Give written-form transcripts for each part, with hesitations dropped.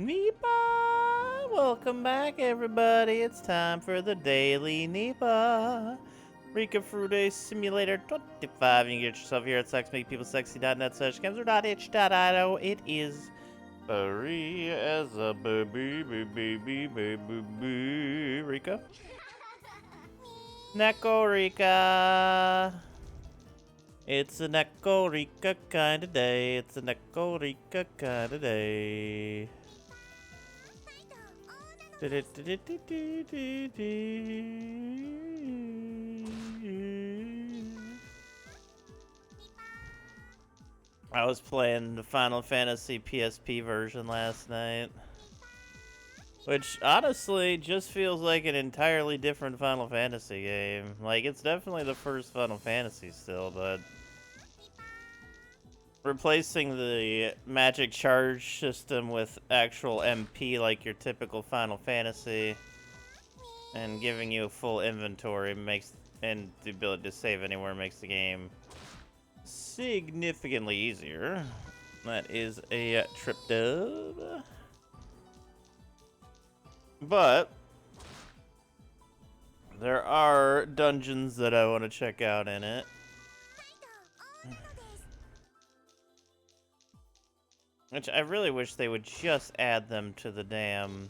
Nipah! Welcome back, everybody. It's time for the Daily Nipah. Rika Frude Simulator 25. You can get yourself here at sexmakepeoplesexy.net/games or .itch.io. It is free as a baby. Rika? Neko Rika! It's a Neko Rika kind of day. It's a Neko Rika kind of day. I was playing the Final Fantasy PSP version last night, which honestly just feels like an entirely different Final Fantasy game. Like, it's definitely the first Final Fantasy still, but replacing the magic charge system with actual MP like your typical Final Fantasy and giving you a full inventory and the ability to save anywhere makes the game significantly easier. That is a trip dub. But there are dungeons that I want to check out in it. Which I really wish they would just add them to the damn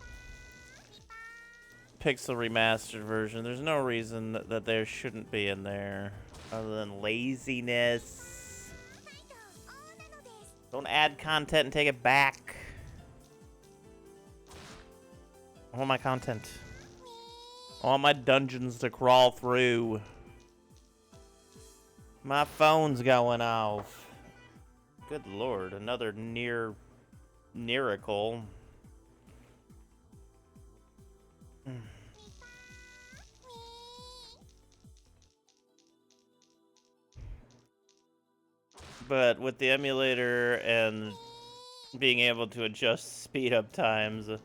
Pixel Remastered version. There's no reason that there shouldn't be in there other than laziness. Don't add content and take it back. I want my content. I want my dungeons to crawl through. My phone's going off. Good lord, another miracle. But with the emulator and being able to adjust speed up times, doing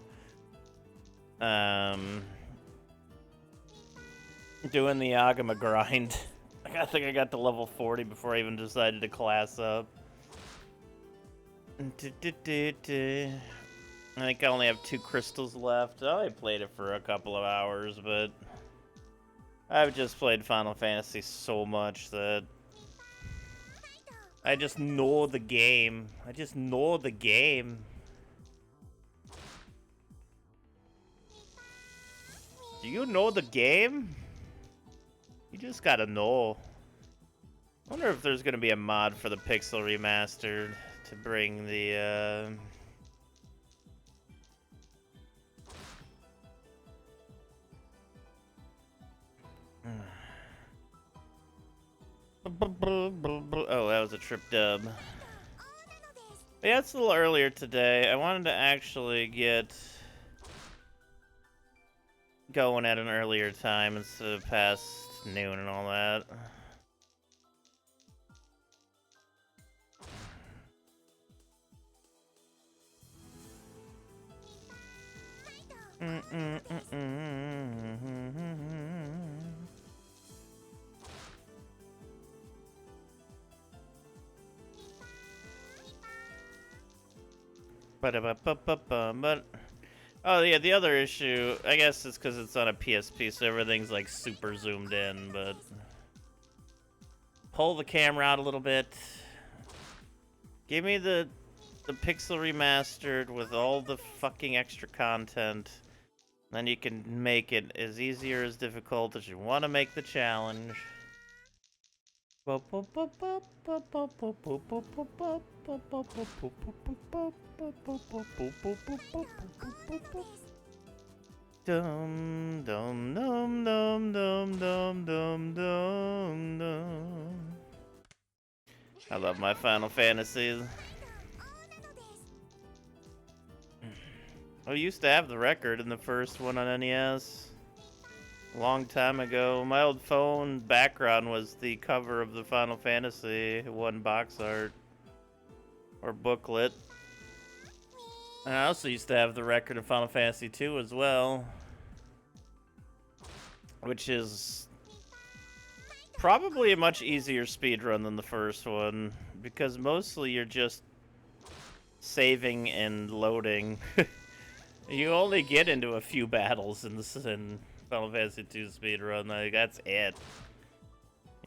the Agama grind, I think I got to level 40 before I even decided to class up. I think I only have 2 crystals left. I only played it for a couple of hours, but I've just played Final Fantasy so much that I just know the game. Do you know the game? You just gotta know. I wonder if there's gonna be a mod for the Pixel Remastered to bring the, Oh, that was a trip dub. Yeah, it's a little earlier today. I wanted to actually get going at an earlier time instead of past noon and all that. But oh yeah, the other issue, I guess it's because it's on a PSP, so everything's like super zoomed in. But pull the camera out a little bit. Give me the Pixel Remastered with all the fucking extra content. Then you can make it as easy or as difficult as you want to make the challenge. Dum dum dum dum dum dum dum dum dum. I love my Final Fantasies. I used to have the record in the first one on NES. A long time ago. My old phone background was the cover of the Final Fantasy 1 box art. Or booklet. And I also used to have the record of Final Fantasy 2 as well. Which is probably a much easier speedrun than the first one. Because mostly you're just saving and loading. You only get into a few battles in Final Fantasy 2 speedrun. Like, that's it.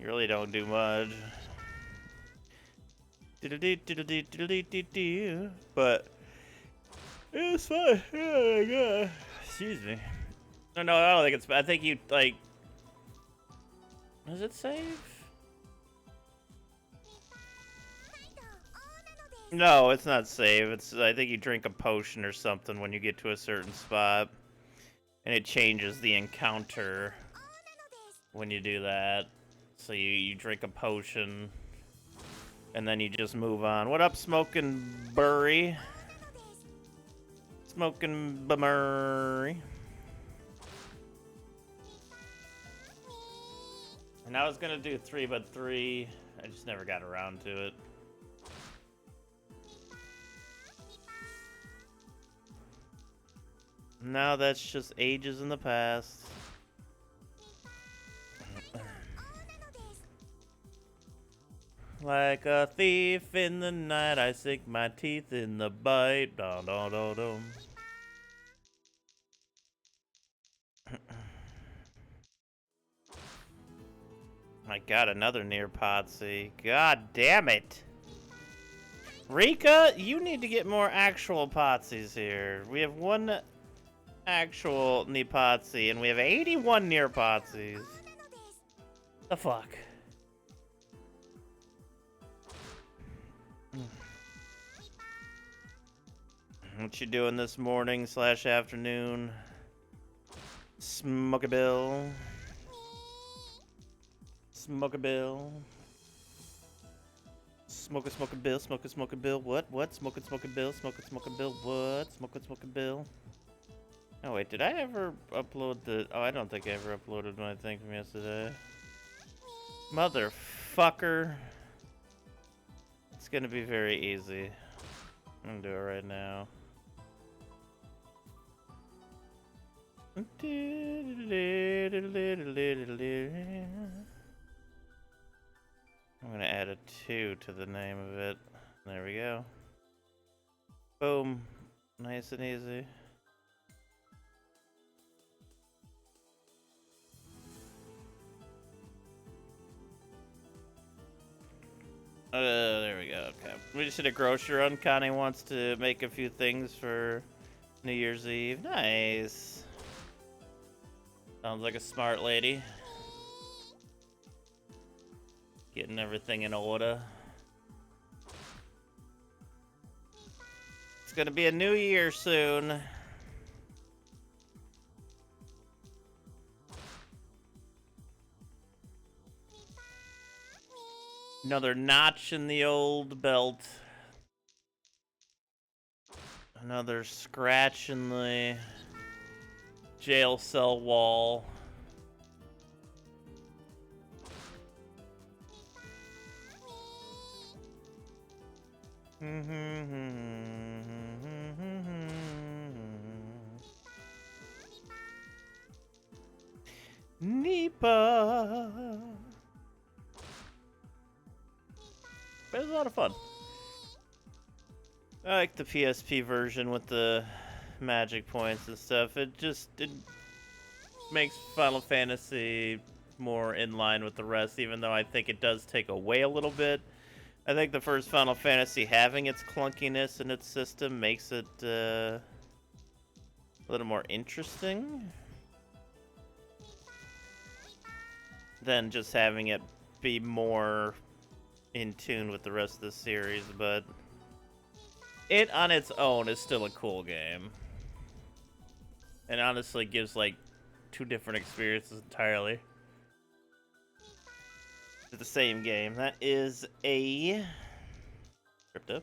You really don't do much. But it's fine. Oh my god. Excuse me. No, I don't think it's bad. I think you, like... Does it save? No, it's not save. It's, I think you drink a potion or something when you get to a certain spot. And it changes the encounter when you do that. So you drink a potion, and then you just move on. What up, Smoking Burry? Smoking Bummery. And I was gonna do 3x3. I just never got around to it. Now that's just ages in the past. Like a thief in the night, I sink my teeth in the bite. Dum dum dum dum. My god, another near Potsy. God damn it. Rika, you need to get more actual Potsies here. We have one actual Nipah, and we have 81 near Potsies. The fuck? What you doing this morning / afternoon? Smoke a bill. Smoke a bill. Smoke a bill. Smoke a bill. What? Smoke a bill. Smoke a bill. What? Smoke a bill. Oh wait, did I ever upload the? Oh, I don't think I ever uploaded my thing from yesterday. Motherfucker. It's gonna be very easy. I'm gonna do it right now. I'm gonna add a 2 to the name of it. There we go. Boom. Nice and easy. There we go. Okay. We just did a grocery run. Connie wants to make a few things for New Year's Eve. Nice. Sounds like a smart lady. Getting everything in order. It's gonna be a new year soon. Another notch in the old belt. Another scratch in the jail cell wall. Nipah. It was a lot of fun. I like the PSP version with the magic points and stuff. It makes Final Fantasy more in line with the rest, even though I think it does take away a little bit. I think the first Final Fantasy having its clunkiness in its system makes it a little more interesting than just having it be more in tune with the rest of the series, but it on its own is still a cool game. And honestly gives like 2 different experiences entirely. It's the same game. That is a crypto.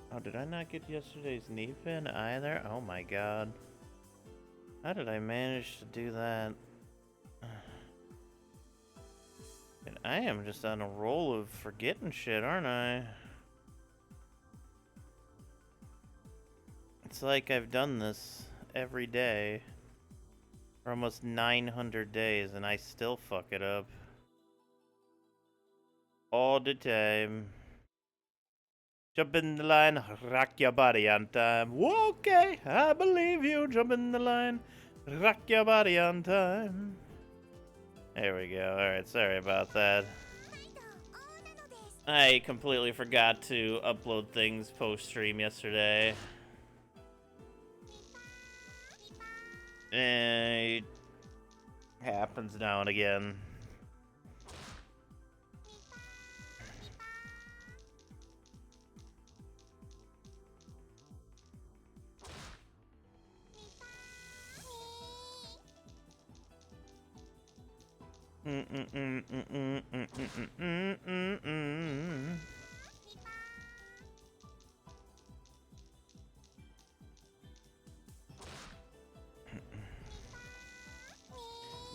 Oh, did I not get yesterday's Nipah either? Oh my god. How did I manage to do that? And I am just on a roll of forgetting shit, aren't I? It's like I've done this every day For almost 900 days, and I still fuck it up. All the time. Jump in the line, rock your body on time. Okay, I believe you. Jump in the line, rock your body on time. There we go. Alright, sorry about that. I completely forgot to upload things post-stream yesterday. It happens now and again.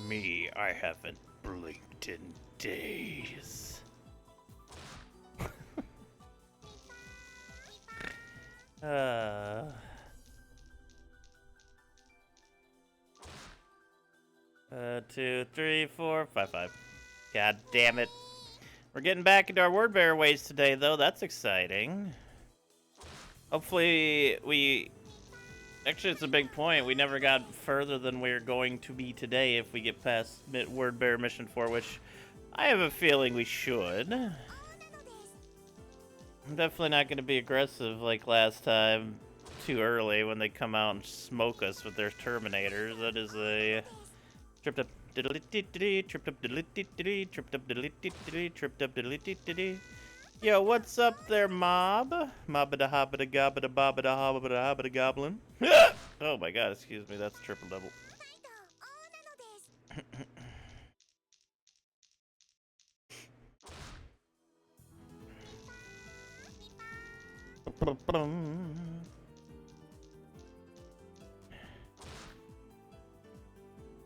Me, I haven't blinked in days. Two, three, four, five. God damn it. We're getting back into our word bear ways today, though. That's exciting. Hopefully, we... Actually, it's a big point. We never got further than we're going to be today if we get past word bear mission 4, which I have a feeling we should. I'm definitely not going to be aggressive like last time too early when they come out and smoke us with their Terminators. That is a... Tripped up diddly tripped up diddly tripped up diddly tripped up diddly. Yo, what's up there, mob? Mobbada hobbada gobbada bobbada hobbada hobbada goblin. Oh my god, excuse me, that's triple double.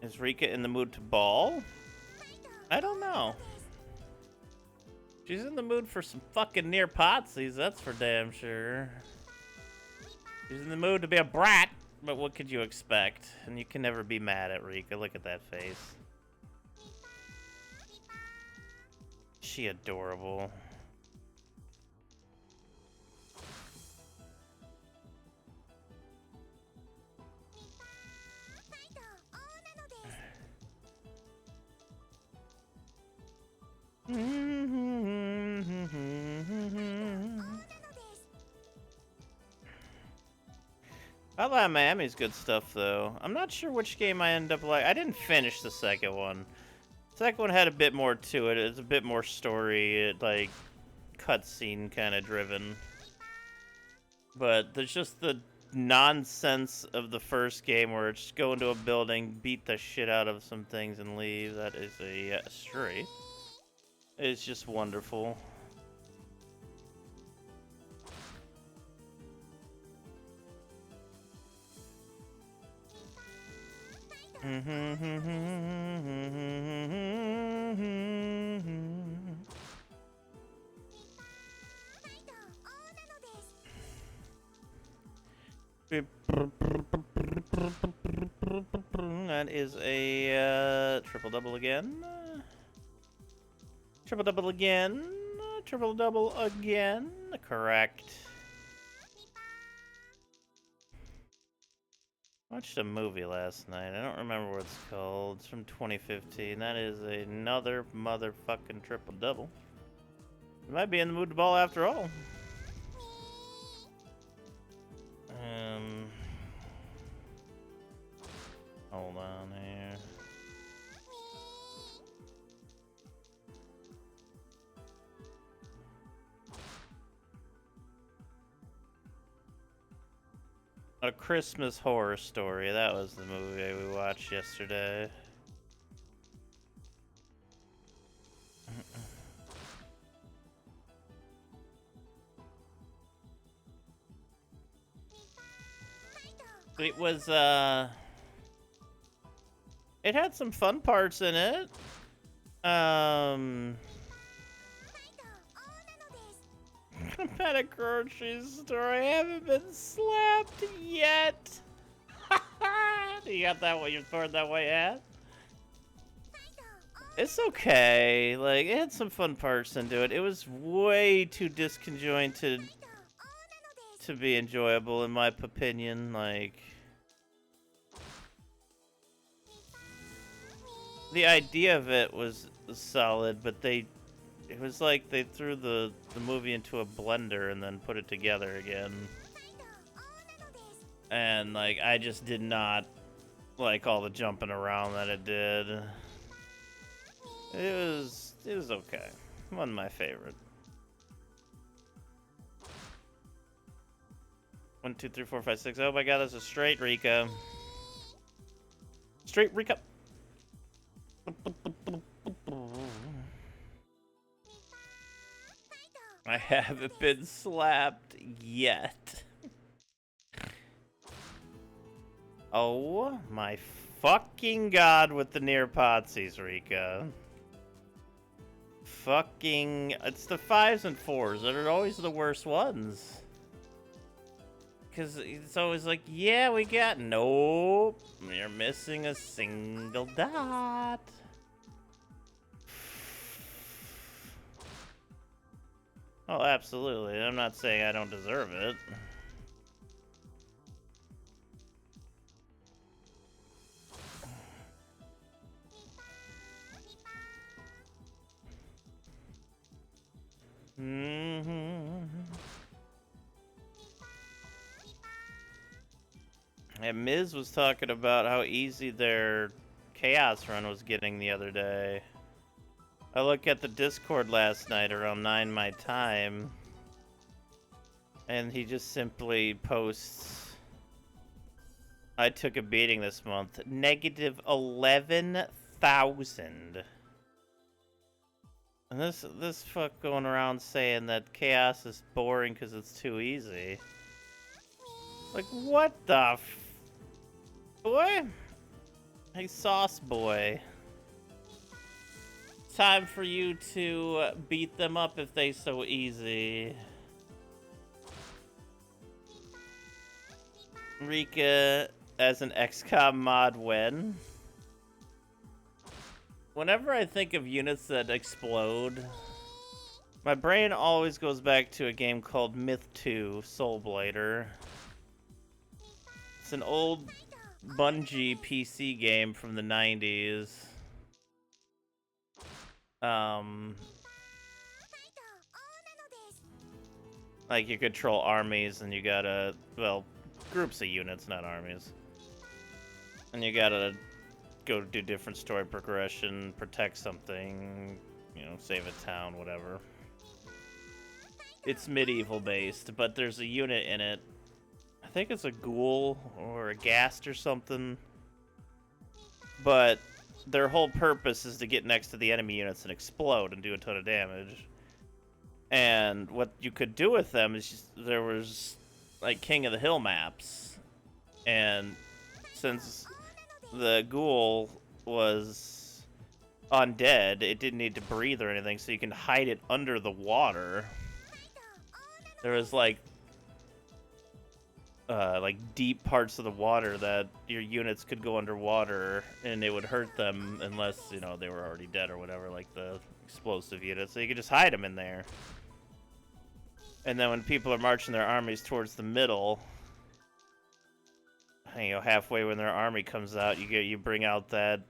Is Rika in the mood to ball? I don't know. She's in the mood for some fucking near potsies, that's for damn sure. She's in the mood to be a brat, but what could you expect? And you can never be mad at Rika. Look at that face. She adorable. Hotline Miami's good stuff, though. I'm not sure which game I end up like. I didn't finish the second one. The second one had a bit more to it. It's a bit more story, like cutscene kind of driven. But there's just the nonsense of the first game where it's just go into a building, beat the shit out of some things, and leave. That is a straight. It's just wonderful. That is a triple double again. Triple double again. Triple double again. Correct. Watched a movie last night. I don't remember what it's called. It's from 2015. That is another motherfucking triple double. You might be in the mood to ball after all. Hold on here. A Christmas Horror Story. That was the movie we watched yesterday. It was, it had some fun parts in it. I'm at a grocery store. I haven't been slapped yet. You got that way, you throwing that way at? It's okay. Like, it had some fun parts into it. It was way too disconjointed to be enjoyable, in my opinion. Like, the idea of it was solid, but it was like they threw the movie into a blender and then put it together again. And, like, I just did not like all the jumping around that it did. It was okay. Wasn't my favorite. 1, 2, 3, 4, 5, 6. Oh my god, that's a straight Rika. Straight Rika. I haven't been slapped yet. Oh my fucking god with the near potsies, Rika. Fucking... It's the 5s and 4s that are always the worst ones. Because it's always like, yeah, we got... Nope. You're missing a single dot. Oh, absolutely. I'm not saying I don't deserve it. And Miz was talking about how easy their Chaos run was getting the other day. I looked at the Discord last night around 9 my time, and he just simply posts, I took a beating this month. Negative 11,000. And this fuck going around saying that Chaos is boring because it's too easy. Like, what the boy? Hey, Sauce Boy. Time for you to beat them up if they so easy. Rika as an XCOM mod win. Whenever I think of units that explode, my brain always goes back to a game called Myth 2 Soul Blader. It's an old Bungie PC game from the 90s. Like, you control armies and you gotta, well, groups of units, not armies. And you gotta go do different story progression, protect something, you know, save a town, whatever. It's medieval based, but there's a unit in it. I think it's a ghoul or a ghast or something. But their whole purpose is to get next to the enemy units and explode and do a ton of damage. And what you could do with them is just, there was like King of the Hill maps. And since the ghoul was undead, it didn't need to breathe or anything, so you can hide it under the water. There was like deep parts of the water that your units could go underwater and it would hurt them unless, you know, they were already dead or whatever, like the explosive units. So you could just hide them in there. And then when people are marching their armies towards the middle, you know, halfway when their army comes out, you bring out that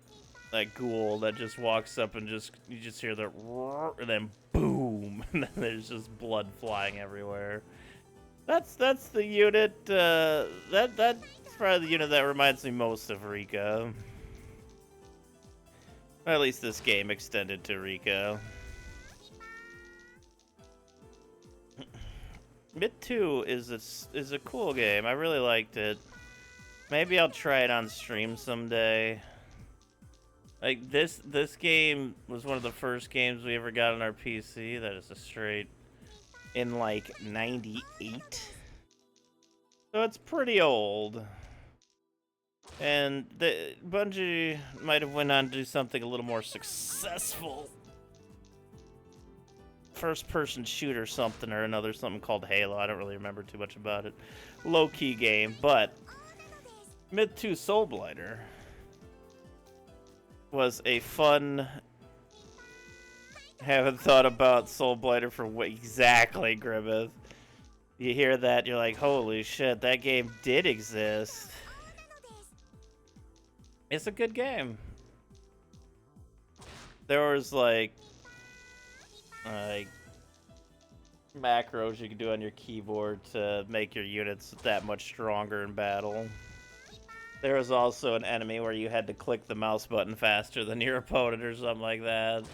ghoul that just walks up and you just hear the roar, and then boom, and then there's just blood flying everywhere. That's the unit. That's probably the unit that reminds me most of Rika. Or at least this game extended to Rika. Myth 2 is a cool game. I really liked it. Maybe I'll try it on stream someday. Like, this game was one of the first games we ever got on our PC. That is a straight in like 98. So it's pretty old. And the Bungie might have went on to do something a little more successful. First-person shooter something or another, something called Halo. I don't really remember too much about it. Low-key game, but Myth 2 Soulblighter was a fun. Haven't thought about Soulblighter for what exactly, Grimmeth. You hear that, you're like, holy shit, that game did exist. It's a good game. There was like macros you can do on your keyboard to make your units that much stronger in battle. There was also an enemy where you had to click the mouse button faster than your opponent or something like that.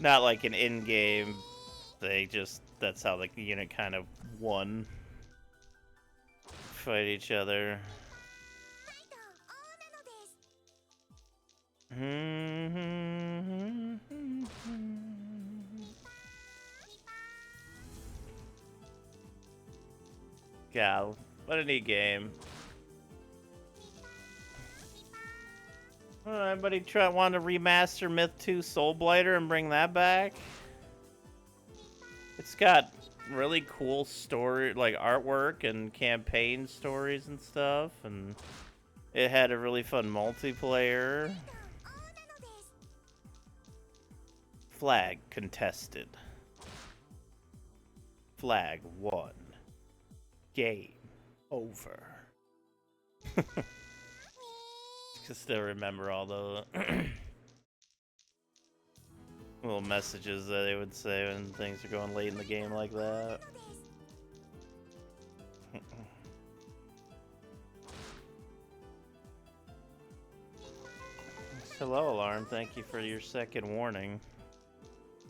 Not like an in-game thing, just that's how the unit kind of won. Fight each other. God, what a neat game. Anybody want to remaster Myth 2 Soulblighter and bring that back? It's got really cool story, like artwork and campaign stories and stuff, and it had a really fun multiplayer. Flag contested. Flag won. Game over. Can still remember all the little messages that they would say when things are going late in the game like that. Hello, Alarm. Thank you for your second warning.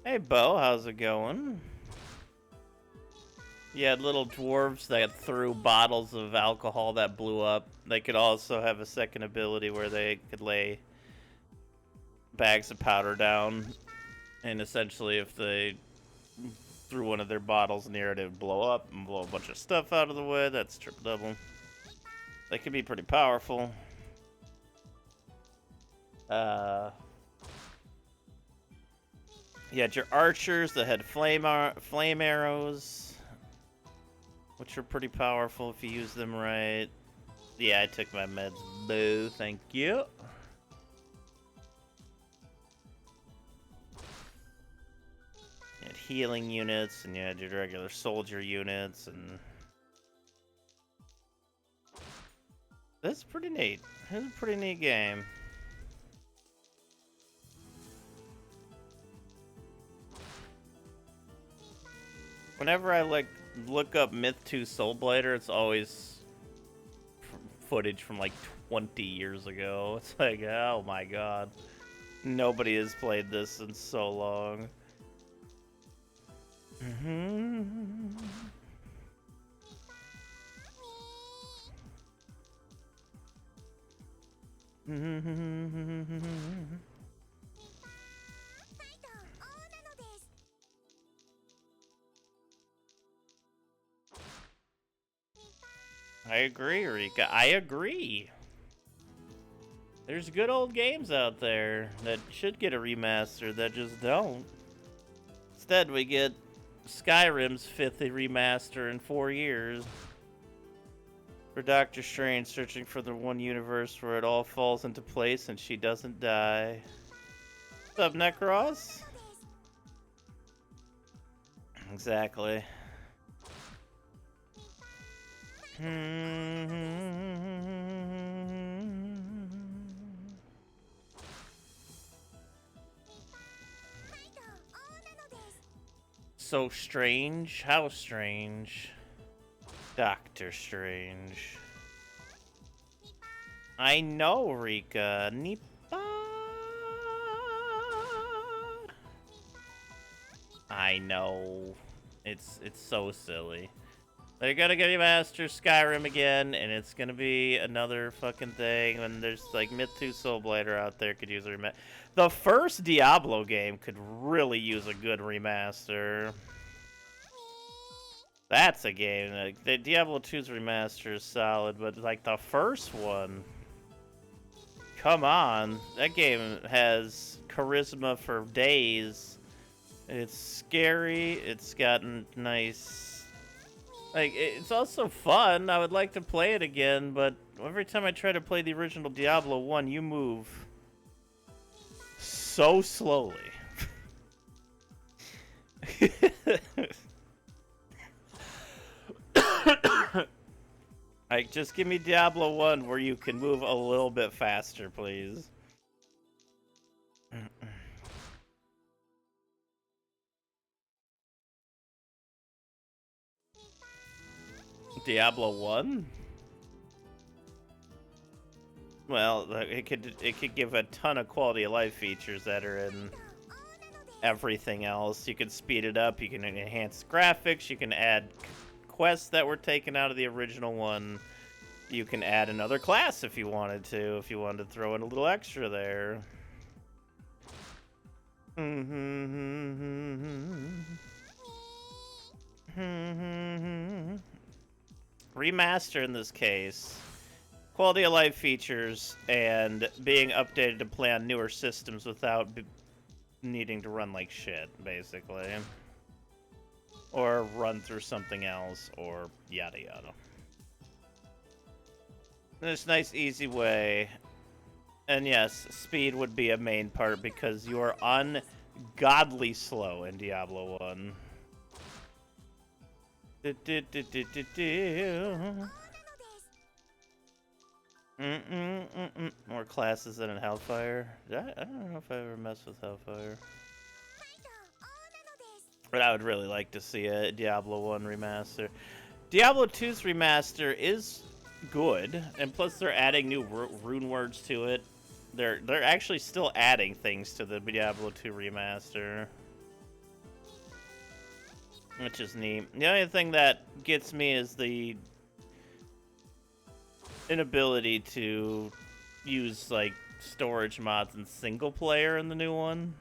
Hey, Bo. How's it going? You had little dwarves that threw bottles of alcohol that blew up. They could also have a second ability where they could lay bags of powder down. And essentially, if they threw one of their bottles near it, it would blow up and blow a bunch of stuff out of the way. That's triple double. They can be pretty powerful. You had your archers that had flame arrows, which are pretty powerful if you use them right. Yeah, I took my meds. Boo, thank you. You had healing units, and you had your regular soldier units, and this is pretty neat. This is a pretty neat game. Whenever I look up Myth 2 Soulblighter, it's always footage from like 20 years ago. It's like, oh my god. Nobody has played this in so long. I agree, Rika. I agree. There's good old games out there that should get a remaster that just don't. Instead, we get Skyrim's 5th remaster in 4 years. For Doctor Strange searching for the one universe where it all falls into place and she doesn't die. What's up, Necros? Exactly. So strange? How strange? Doctor Strange. I know, Rika. Nipah. I know. It's so silly. They're gonna get Master Skyrim again, and it's gonna be another fucking thing. And there's like Myth 2 Soulblighter out there could use a remaster. The first Diablo game could really use a good remaster. That's a game. Like, the Diablo 2's remaster is solid, but like the first one come on. That game has charisma for days. It's scary. It's gotten nice. Like, it's also fun. I would like to play it again, but every time I try to play the original Diablo 1, you move so slowly. Like, just give me Diablo 1 where you can move a little bit faster, please. Diablo 1? Well, it could give a ton of quality of life features that are in everything else. You can speed it up, you can enhance graphics, you can add quests that were taken out of the original one. You can add another class if you wanted to throw in a little extra there. Remaster in this case. Quality of life features and being updated to play on newer systems without needing to run like shit, basically. Or run through something else, or yada yada. This nice, easy way. And yes, speed would be a main part because you are ungodly slow in Diablo 1. More classes than in Hellfire. I don't know if I ever messed with Hellfire. But I would really like to see a Diablo 1 remaster. Diablo 2's remaster is good, and plus they're adding new rune words to it. They're actually still adding things to the Diablo 2 remaster, which is neat. The only thing that gets me is the inability to use like storage mods in single player in the new one.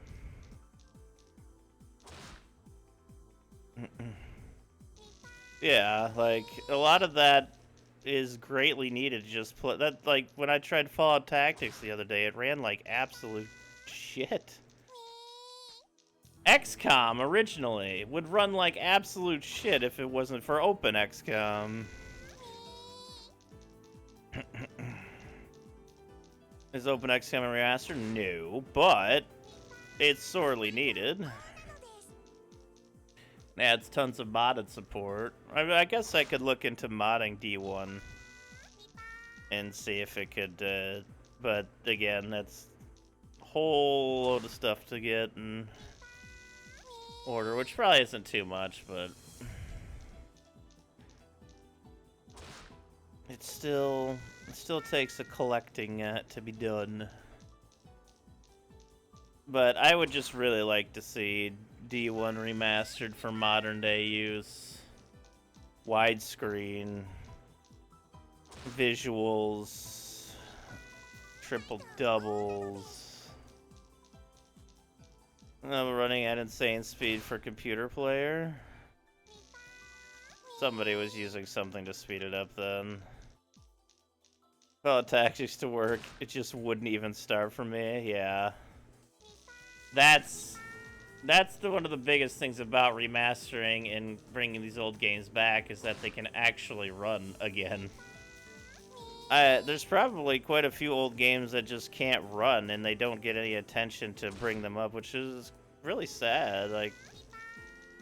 Yeah, like a lot of that is greatly needed to just play that. Like when I tried Fallout Tactics the other day, it ran like absolute shit. XCOM originally would run like absolute shit if it wasn't for Open XCOM. Is Open XCOM a remaster? No, but it's sorely needed. Adds tons of modded support. I guess I could look into modding D1 and see if it could, but again, that's a whole load of stuff to get and order, which probably isn't too much, but it still takes a collecting to be done. But I would just really like to see D1 remastered for modern day use. Widescreen, visuals, triple doubles. I'm running at insane speed for computer player. Somebody was using something to speed it up then. Well, tactics to work, it just wouldn't even start for me, yeah. That's one of the biggest things about remastering and bringing these old games back is that they can actually run again. There's probably quite a few old games that just can't run and they don't get any attention to bring them up, which is really sad. Like,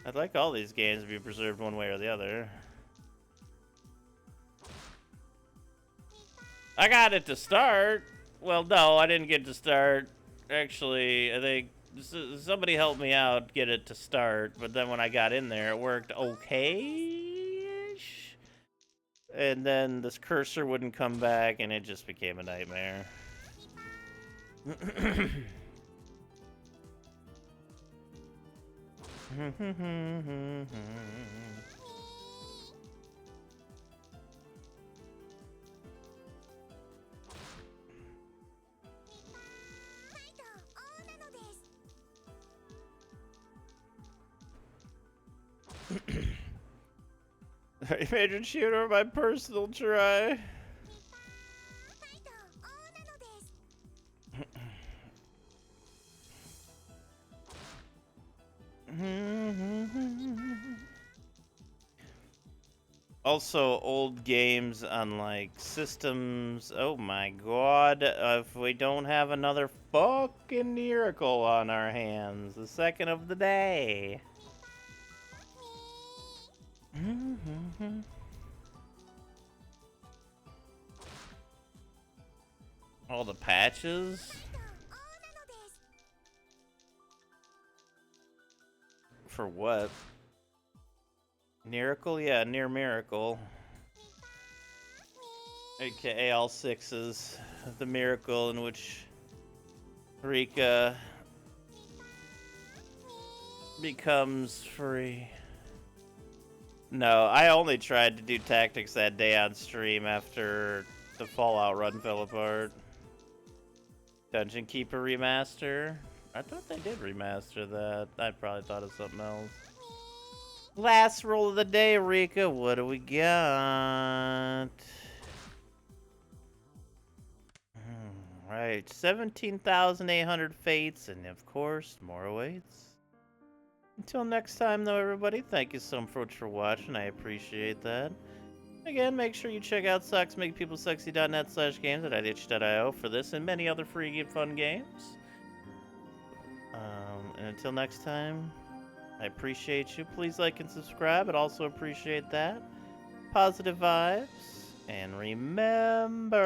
I'd like all these games to be preserved one way or the other. I got it to start. Well, no, I didn't get to start. Actually, I think somebody helped me out get it to start, but then when I got in there, it worked okay-ish. And then this cursor wouldn't come back, and it just became a nightmare. Major shooter, my personal try. Also, old games on like systems. Oh my god! If we don't have another fucking miracle on our hands, the second of the day. All the patches for what? Miracle? Yeah, near miracle. AKA all sixes. The miracle in which Rika becomes free. No, I only tried to do tactics that day on stream after the Fallout run fell apart. Dungeon Keeper remaster? I thought they did remaster that. I probably thought of something else. Last roll of the day, Rika. What do we got? Right, 17,800 fates, and of course, more awaits. Until next time, though, everybody, thank you so much for watching. I appreciate that. Again, make sure you check out sucksmakepeoplesexy.net/games at itch.io for this and many other free and fun games. And until next time, I appreciate you. Please like and subscribe. I'd also appreciate that. Positive vibes. And remember...